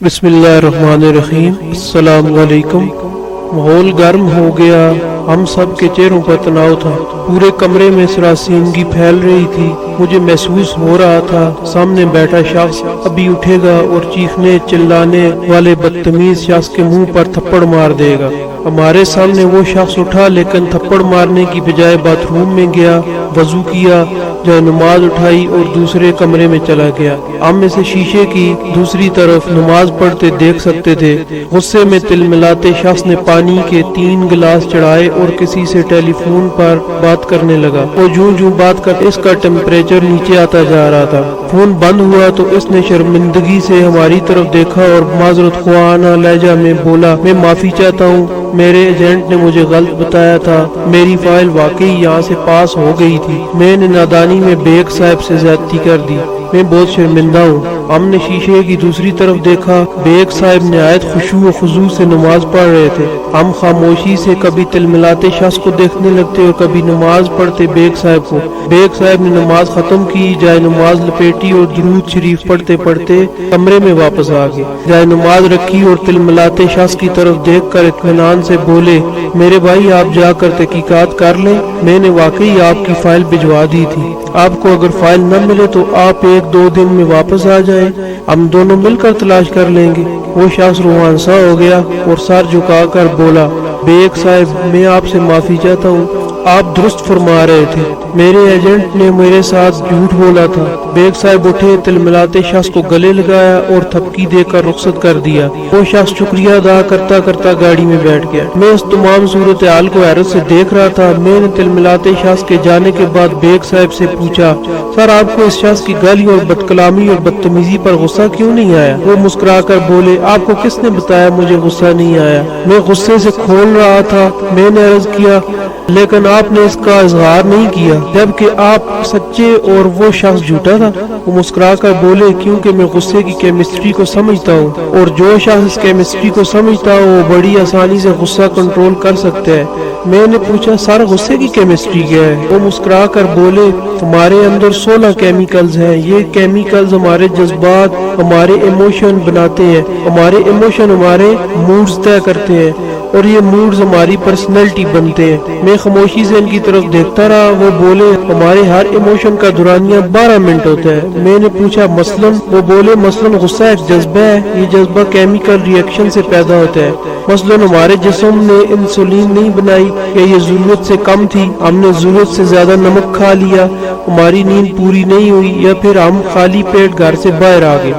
بسم اللہ الرحمن الرحیم۔ السلام علیکم۔ ماحول گرم ہو گیا، ہم سب کے چہروں پر تناؤ تھا، پورے کمرے میں سراسیمگی پھیل رہی تھی۔ مجھے محسوس ہو رہا تھا سامنے بیٹھا شخص ابھی اٹھے گا اور چیخنے چلانے والے بدتمیز شخص کے منہ پر تھپڑ مار دے گا۔ ہمارے سامنے وہ شخص اٹھا، لیکن تھپڑ مارنے کی بجائے باتھ روم میں گیا، وضو کیا، جو نماز اٹھائی اور دوسرے کمرے میں چلا گیا۔ ہم اسے شیشے کی دوسری طرف نماز پڑھتے دیکھ سکتے تھے۔ غصے میں تلملاتے شخص نے پانی کے 3 گلاس چڑھائے اور کسی سے ٹیلی فون پر بات کرنے لگا۔ وہ جوں بات کر اس کا ٹیمپریچر نیچے آتا جا رہا تھا۔ فون بند ہوا تو اس نے شرمندگی سے ہماری طرف دیکھا اور معذرت خواہانہ لہجہ میں بولا، میں معافی چاہتا ہوں، میرے ایجنٹ نے مجھے غلط بتایا تھا، میری فائل واقعی یہاں سے پاس ہو گئی تھی، میں نے نادانی میں بیگ صاحب سے زیادتی کر دی، میں بہت شرمندہ ہوں۔ ہم نے شیشے کی دوسری طرف دیکھا، بیگ صاحب نہایت خشوع و خضوع سے نماز پڑھ رہے تھے۔ ہم خاموشی سے کبھی تلملاتے شخص کو دیکھنے لگتے اور کبھی نماز پڑھتے بیگ صاحب کو۔ بیگ صاحب نے نماز ختم کی، جائے نماز لپیٹی اور درود شریف پڑھتے پڑھتے کمرے میں واپس آ گئے، جائے نماز رکھی اور تلملاتے شخص کی طرف دیکھ کر اطمینان سے بولے، میرے بھائی آپ جا کر تحقیقات کر لیں، میں نے واقعی آپ کی فائل بھجوا دی تھی، آپ کو اگر فائل نہ ملے تو آپ 1-2 دن میں واپس آ جائیں، ہم دونوں مل کر تلاش کر لیں گے۔ وہ شخص روحان سا ہو گیا اور سر جھکا کر بولا، بیگ صاحب میں آپ سے معافی چاہتا ہوں، آپ درست فرما رہے تھے، میرے ایجنٹ نے میرے ساتھ جھوٹ بولا تھا۔ بیگ صاحب اٹھے، تلملاتے شخص کو گلے لگایا اور تھپکی دے کر رخصت کر دیا۔ وہ شخص شکریہ ادا کرتا کرتا گاڑی میں بیٹھ گیا۔ میں اس تمام صورتحال کو حیرت سے دیکھ رہا تھا۔ میں نے تلملاتے شخص کے جانے کے بعد بیگ صاحب سے پوچھا، سر آپ کو اس شخص کی گالی اور بدکلامی اور بدتمیزی پر غصہ کیوں نہیں آیا؟ وہ مسکرا کر بولے، آپ کو کس نے بتایا مجھے غصہ نہیں آیا؟ میں غصے سے کھول رہا تھا۔ میں نے عرض کیا، لیکن آپ نے اس کا اظہار نہیں کیا، جبکہ آپ سچے اور وہ شخص جھوٹا تھا۔ وہ مسکرا کر بولے، کیونکہ میں غصے کی کیمسٹری کو سمجھتا ہوں، اور جو شخص اس کیمسٹری کو سمجھتا ہو وہ بڑی آسانی سے غصہ کنٹرول کر سکتا ہے۔ میں نے پوچھا، سر غصے کی کیمسٹری کیا ہے؟ وہ مسکرا کر بولے، ہمارے اندر 16 کیمیکلز ہیں، یہ کیمیکلز ہمارے جذبات، ہمارے ایموشن بناتے ہیں، ہمارے ایموشن ہمارے موڈز طے کرتے ہیں، اور یہ موڈز ہماری پرسنالٹی بنتے ہیں۔ میں خاموشی سے ان کی طرف دیکھتا رہا۔ وہ بولے، ہمارے ہر ایموشن کا دورانیہ 12 منٹ ہوتا ہے۔ میں نے پوچھا، مثلاً؟ وہ بولے، مثلاً غصہ ایک جذبہ ہے، یہ جذبہ کیمیکل ریئیکشن سے پیدا ہوتا ہے۔ مثلاً ہمارے جسم نے انسولین نہیں بنائی، یا یہ ضرورت سے کم تھی، ہم نے ضرورت سے زیادہ نمک کھا لیا، ہماری نیند پوری نہیں ہوئی، یا پھر ہم خالی پیٹ گھر سے باہر آ گئے۔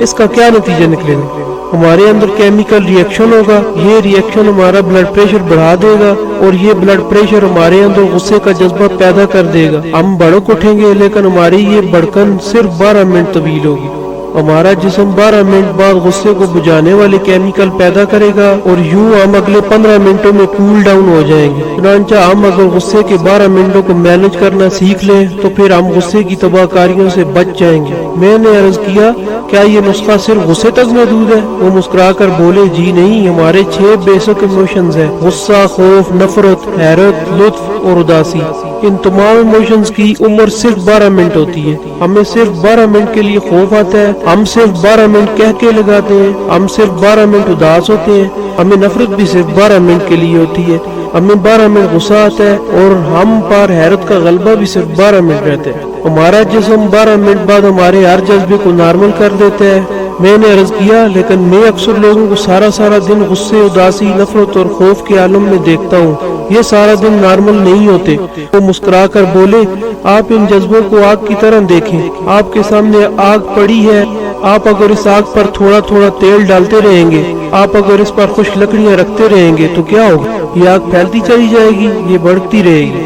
اس کا کیا نتیجہ نکلے گا؟ ہمارے اندر کیمیکل ریئیکشن ہوگا، یہ ریئیکشن ہمارا بلڈ پریشر بڑھا دے گا، اور یہ بلڈ پریشر ہمارے اندر غصے کا جذبہ پیدا کر دے گا۔ ہم بڑک اٹھیں گے، لیکن ہماری یہ بڑکن صرف 12 منٹ طویل ہوگی۔ ہمارا جسم 12 منٹ بعد غصے کو بجھانے والے کیمیکل پیدا کرے گا، اور یوں ہم اگلے 15 منٹوں میں کول ڈاؤن ہو جائیں گے۔ چنانچہ ہم اگر غصے کے 12 منٹوں کو مینج کرنا سیکھ لیں تو پھر ہم غصے کی تباہ کاریوں سے بچ جائیں گے۔ میں نے عرض کیا، کیا یہ نسخہ صرف غصے تک محدود ہے؟ وہ مسکرا کر بولے، جی نہیں، ہمارے 6 بیسک ایموشنز ہیں، غصہ، خوف، نفرت، حیرت، لطف اور اداسی۔ ان تمام ایموشنز کی عمر صرف 12 منٹ ہوتی ہے۔ ہمیں صرف 12 منٹ کے لیے خوف آتا ہے، ہم صرف 12 منٹ کہہ کے لگاتے ہیں، ہم صرف 12 منٹ اداس ہوتے ہیں، ہمیں نفرت بھی صرف 12 منٹ کے لیے ہوتی ہے، ہمیں 12 منٹ غصہ آتا ہے، اور ہم پر حیرت کا غلبہ بھی صرف 12 منٹ رہتا ہے۔ ہمارا جسم 12 منٹ بعد ہمارے ہر جذبے کو نارمل کر دیتا ہے۔ میں نے عرض کیا، لیکن میں اکثر لوگوں کو سارا دن غصے، اداسی، نفرت اور خوف کے عالم میں دیکھتا ہوں، یہ سارا دن نارمل نہیں ہوتے۔ وہ مسکرا کر بولے، آپ ان جذبوں کو آگ کی طرح دیکھیں، آپ کے سامنے آگ پڑی ہے، آپ اگر اس آگ پر تھوڑا تیل ڈالتے رہیں گے، آپ اگر اس پر خشک لکڑیاں رکھتے رہیں گے تو کیا ہوگا؟ یہ آگ پھیلتی چلی جائے گی، یہ بڑھتی رہے گی۔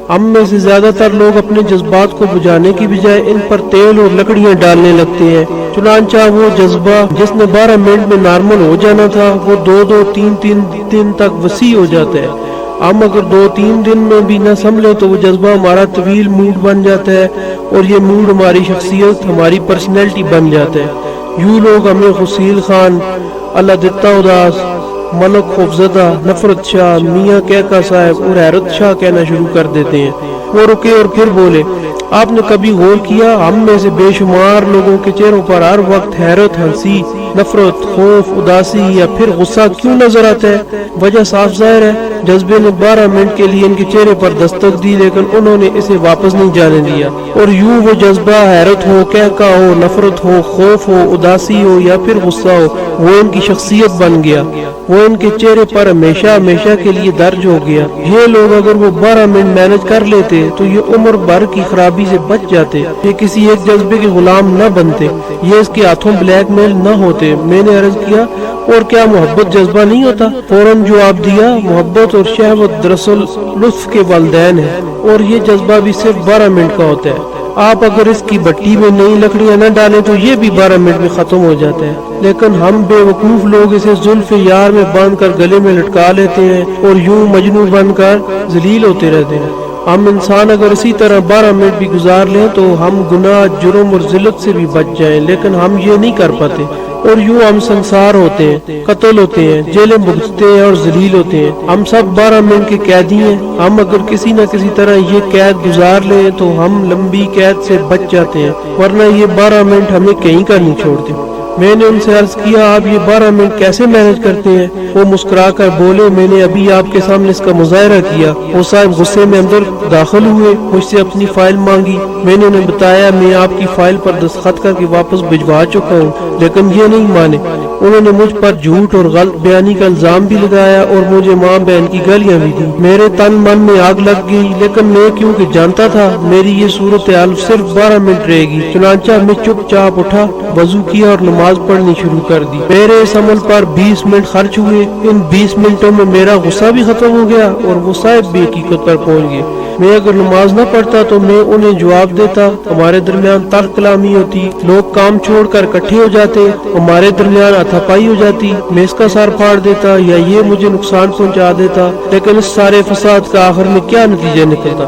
ہم میں سے زیادہ تر لوگ اپنے جذبات کو بجھانے کی بجائے ان پر تیل اور لکڑیاں ڈالنے لگتے ہیں۔ چنانچہ وہ جذبہ جس نے 12 منٹ میں نارمل ہو جانا تھا، وہ 2-3 دن تک وسیع ہو جاتا ہے۔ ہم اگر 2-3 دن میں بھی نہ سنبھلے تو وہ جذبہ ہمارا طویل موڈ بن جاتا ہے، اور یہ موڈ ہماری شخصیت، ہماری پرسنالٹی بن جاتا ہے۔ یوں لوگ ہمیں غسیل خان، اللہ دتا اداس، ملک خوفزدہ، نفرت شاہ، میاں کہکا صاحب اور حیرت شاہ کہنا شروع کر دیتے ہیں۔ وہ رکے اور پھر بولے، آپ نے کبھی غور کیا، ہم میں سے بے شمار لوگوں کے چہروں پر ہر وقت حیرت، ہنسی نفرت، خوف، اداسی یا پھر غصہ کیوں نظر آتا ہے؟ وجہ صاف ظاہر ہے، جذبے نے 12 منٹ کے لیے ان کے چہرے پر دستک دی لیکن انہوں نے اسے واپس نہیں جانے دیا، اور یوں وہ جذبہ حیرت ہو، قہقہ ہو، نفرت ہو، خوف ہو، اداسی ہو یا پھر غصہ ہو، وہ ان کی شخصیت بن گیا، وہ ان کے چہرے پر ہمیشہ ہمیشہ کے لیے درج ہو گیا۔ یہ لوگ اگر وہ 12 منٹ مینج کر لیتے تو یہ عمر بھر کی خرابی سے بچ جاتے، یہ کسی ایک جذبے کے غلام نہ بنتے، یہ اس کے ہاتھوں بلیک میل نہ ہوتے۔ میں نے عرض کیا، اور کیا محبت جذبہ نہیں ہوتا؟ فوراً جواب دیا، محبت اور شہوت دراصل لطف کے والدین ہیں، اور یہ جذبہ بھی صرف 12 منٹ کا ہوتا ہے۔ آپ اگر اس کی بٹی میں نئی لکڑیاں نہ ڈالیں تو یہ بھی 12 منٹ میں ختم ہو جاتا ہے، لیکن ہم بے وقوف لوگ اسے زلف یار میں باندھ کر گلے میں لٹکا لیتے ہیں اور یوں مجنوں بن کر ذلیل ہوتے رہتے ہیں۔ ہم انسان اگر اسی طرح 12 منٹ بھی گزار لیں تو ہم گناہ، جرم اور ذلت سے بھی بچ جائیں، لیکن ہم یہ نہیں کر پاتے، اور یوں ہم سنسار ہوتے ہیں، قتل ہوتے ہیں، جیلیں بھگتتے ہیں اور ذلیل ہوتے ہیں۔ ہم سب 12 منٹ کے قیدی ہیں۔ ہم اگر کسی نہ کسی طرح یہ قید گزار لیں تو ہم لمبی قید سے بچ جاتے ہیں، ورنہ یہ 12 منٹ ہمیں کہیں کا نہیں چھوڑتے۔ میں نے ان سے عرض کیا، آپ یہ 12 منٹ کیسے مینج کرتے ہیں؟ وہ مسکرا کر بولے، میں نے ابھی آپ کے سامنے اس کا مظاہرہ کیا۔ وہ صاحب غصے میں اندر داخل ہوئے، مجھ سے اپنی فائل مانگی۔ میں نے انہیں بتایا میں آپ کی فائل پر دستخط کر کے واپس بھجوا چکا ہوں، لیکن یہ نہیں مانے۔ انہوں نے مجھ پر جھوٹ اور غلط بیانی کا الزام بھی لگایا اور مجھے ماں بہن کی گالیاں بھی دی۔ میرے تن من میں آگ لگ گئی، لیکن میں کیونکہ جانتا تھا میری یہ صورتحال صرف 12 منٹ رہے گی، چنانچہ میں چپ چاپ اٹھا، وضو کیا اور نماز پڑھنی شروع کر دی۔ میرے اس عمل پر 20 منٹ خرچ ہوئے۔ ان 20 منٹوں میں میرا غصہ بھی ختم ہو گیا اور وہ صاحب بھی حقیقت پر پہنچ گئے۔ میں اگر نماز نہ پڑھتا تو میں انہیں جواب دیتا، ہمارے درمیان تلخ کلامی ہوتی، لوگ کام چھوڑ کر اکٹھے ہو جاتے، ہمارے درمیان ہاتھا پائی ہو جاتی، میں اس کا سر پھاڑ دیتا یا یہ مجھے نقصان پہنچا دیتا، لیکن اس سارے فساد کا آخر میں کیا نتیجہ نکلتا؟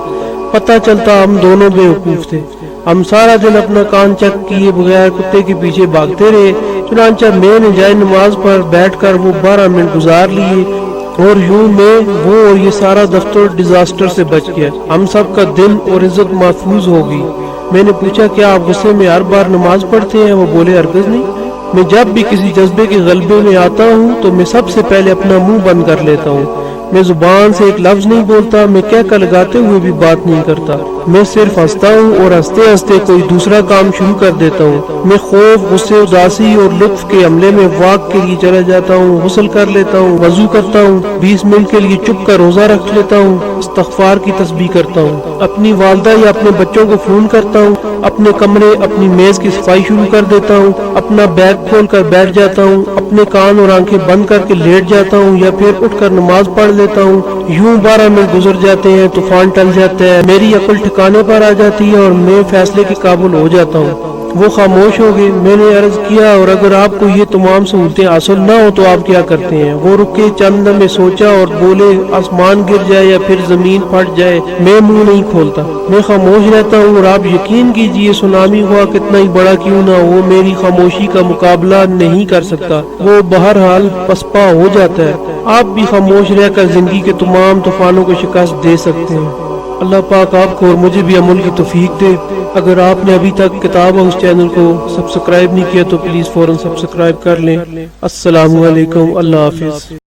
پتہ چلتا ہم دونوں بے وقوف تھے۔ ہم سارا دن اپنا کان چک کیے بغیر کتے کے پیچھے بھاگتے رہے، چنانچہ میں نے جائے نماز پر بیٹھ کر وہ 12 منٹ گزار لیے، اور یوں میں وہ اور یہ سارا دفتر ڈیزاسٹر سے بچ گیا۔ ہم سب کا دن اور عزت محفوظ ہو گئی۔ میں نے پوچھا، کیا آپ غصے میں ہر بار نماز پڑھتے ہیں؟ وہ بولے، ہرگز نہیں۔ میں جب بھی کسی جذبے کے غلبے میں آتا ہوں تو میں سب سے پہلے اپنا منہ بند کر لیتا ہوں۔ میں زبان سے ایک لفظ نہیں بولتا، میں کہہ لگاتے ہوئے بھی بات نہیں کرتا، میں صرف ہنستا ہوں اور ہنستے ہنستے کوئی دوسرا کام شروع کر دیتا ہوں۔ میں خوف، غصے، اداسی اور لطف کے حملے میں واک کے لیے چلا جاتا ہوں، غسل کر لیتا ہوں، وضو کرتا ہوں، 20 منٹ کے لیے چپ کر روزہ رکھ لیتا ہوں، استغفار کی تسبیح کرتا ہوں، اپنی والدہ یا اپنے بچوں کو فون کرتا ہوں، اپنے کمرے، اپنی میز کی صفائی شروع کر دیتا ہوں، اپنا بیگ کھول کر بیٹھ جاتا ہوں، اپنے کان اور آنکھیں بند کر کے لیٹ جاتا ہوں یا پھر اٹھ کر نماز پڑھ لیتا ہوں۔ یوں 12 منٹ گزر جاتے ہیں، طوفان ٹل جاتا ہے، میری عقل ٹھکانے پر آ جاتی ہے اور میں فیصلے کے قابل ہو جاتا ہوں۔ وہ خاموش ہو گئے۔ میں نے عرض کیا، اور اگر آپ کو یہ تمام سہولتیں حاصل نہ ہو تو آپ کیا کرتے ہیں؟ وہ رکے، چند لمحے سوچا اور بولے، آسمان گر جائے یا پھر زمین پھٹ جائے، میں منہ نہیں کھولتا، میں خاموش رہتا ہوں، اور آپ یقین کیجئے سونامی ہوا کتنا ہی بڑا کیوں نہ ہو، میری خاموشی کا مقابلہ نہیں کر سکتا، وہ بہرحال پسپا ہو جاتا ہے۔ آپ بھی خاموش رہ کر زندگی کے تمام طوفانوں کو شکست دے سکتے ہیں۔ اللہ پاک آپ کو اور مجھے بھی عمل کی توفیق دے۔ اگر آپ نے ابھی تک کتاب ہاؤس چینل کو سبسکرائب نہیں کیا تو پلیز فوراً سبسکرائب کر لیں۔ السلام علیکم، اللہ حافظ۔